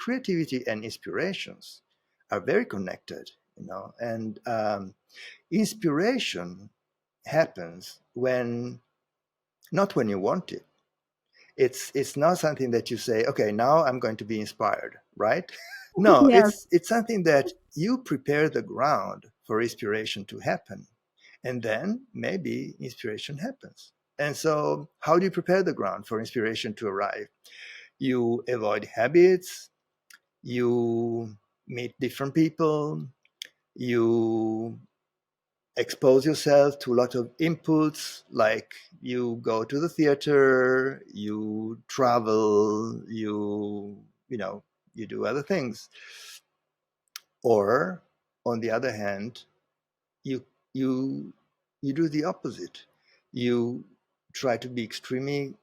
creativity and inspirations are very connected, and inspiration happens not when you want it. It's not something that you say, okay, now I'm going to be inspired, right? No, Yes. it's something that you prepare the ground for inspiration to happen, and then maybe inspiration happens. And so how do you prepare the ground for inspiration to arrive? You avoid habits, you meet different people, you expose yourself to a lot of inputs, like you go to the theater, you travel, you do other things. Or on the other hand, you you you do the opposite. You try to be extremely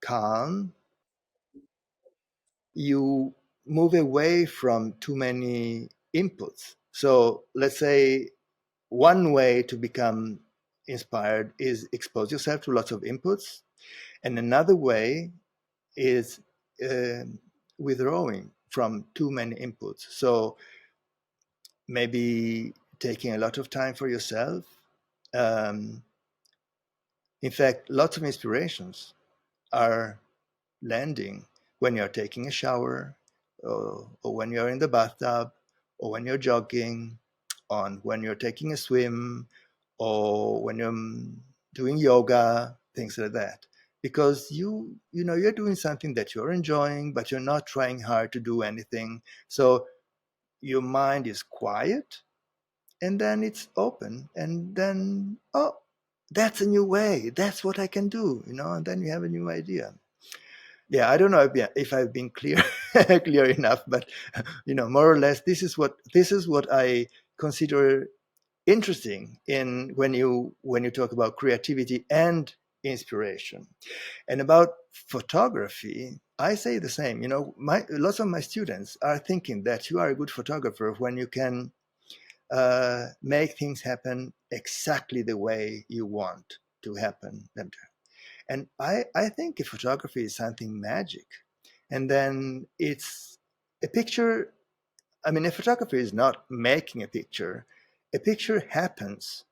calm. You move away from too many inputs. So let's say one way to become inspired is expose yourself to lots of inputs, and another way is uh, withdrawing from too many inputs. So maybe taking a lot of time for yourself. Um, in fact, lots of inspirations are landing when you're taking a shower, or when you're in the bathtub, or when you're jogging, on when you're taking a swim, or when you're doing yoga, things like that. Because you're doing something that you're enjoying, but you're not trying hard to do anything. So your mind is quiet, and then it's open, and then, oh, that's a new way. That's what I can do, and then you have a new idea. Yeah, I don't know if I've been clear clear enough, but more or less, this is what I consider interesting in when you talk about creativity and inspiration. And about photography, I say the same. Lots of my students are thinking that you are a good photographer when you can make things happen exactly the way you want to happen. And I think photography is something magic. And then it's a picture. I mean, a photographer is not making a picture. A picture happens.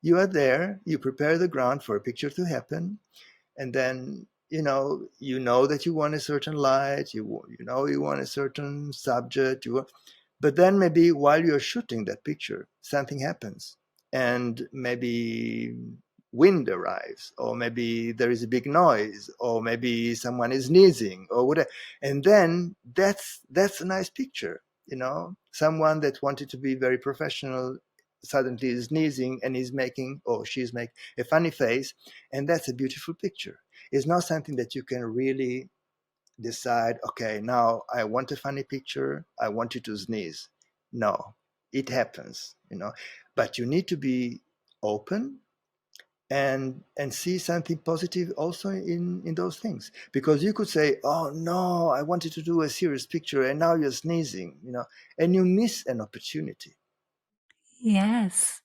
You are there, you prepare the ground for a picture to happen, and then you know that you want a certain light, you want a certain subject, but then maybe while you're shooting that picture, something happens, and maybe wind arrives, or maybe there is a big noise, or maybe someone is sneezing, or whatever, and then that's a nice picture. Someone that wanted to be very professional suddenly is sneezing, and is making, or she's making, a funny face, and that's a beautiful picture. It's not something that you can really decide, okay, now I want a funny picture, I want you to sneeze. No, it happens, but you need to be open, and see something positive also in those things, because you could say, oh no, I wanted to do a serious picture, and now you're sneezing, and you miss an opportunity. Yes.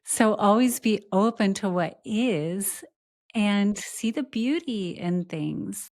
So always be open to what is and see the beauty in things.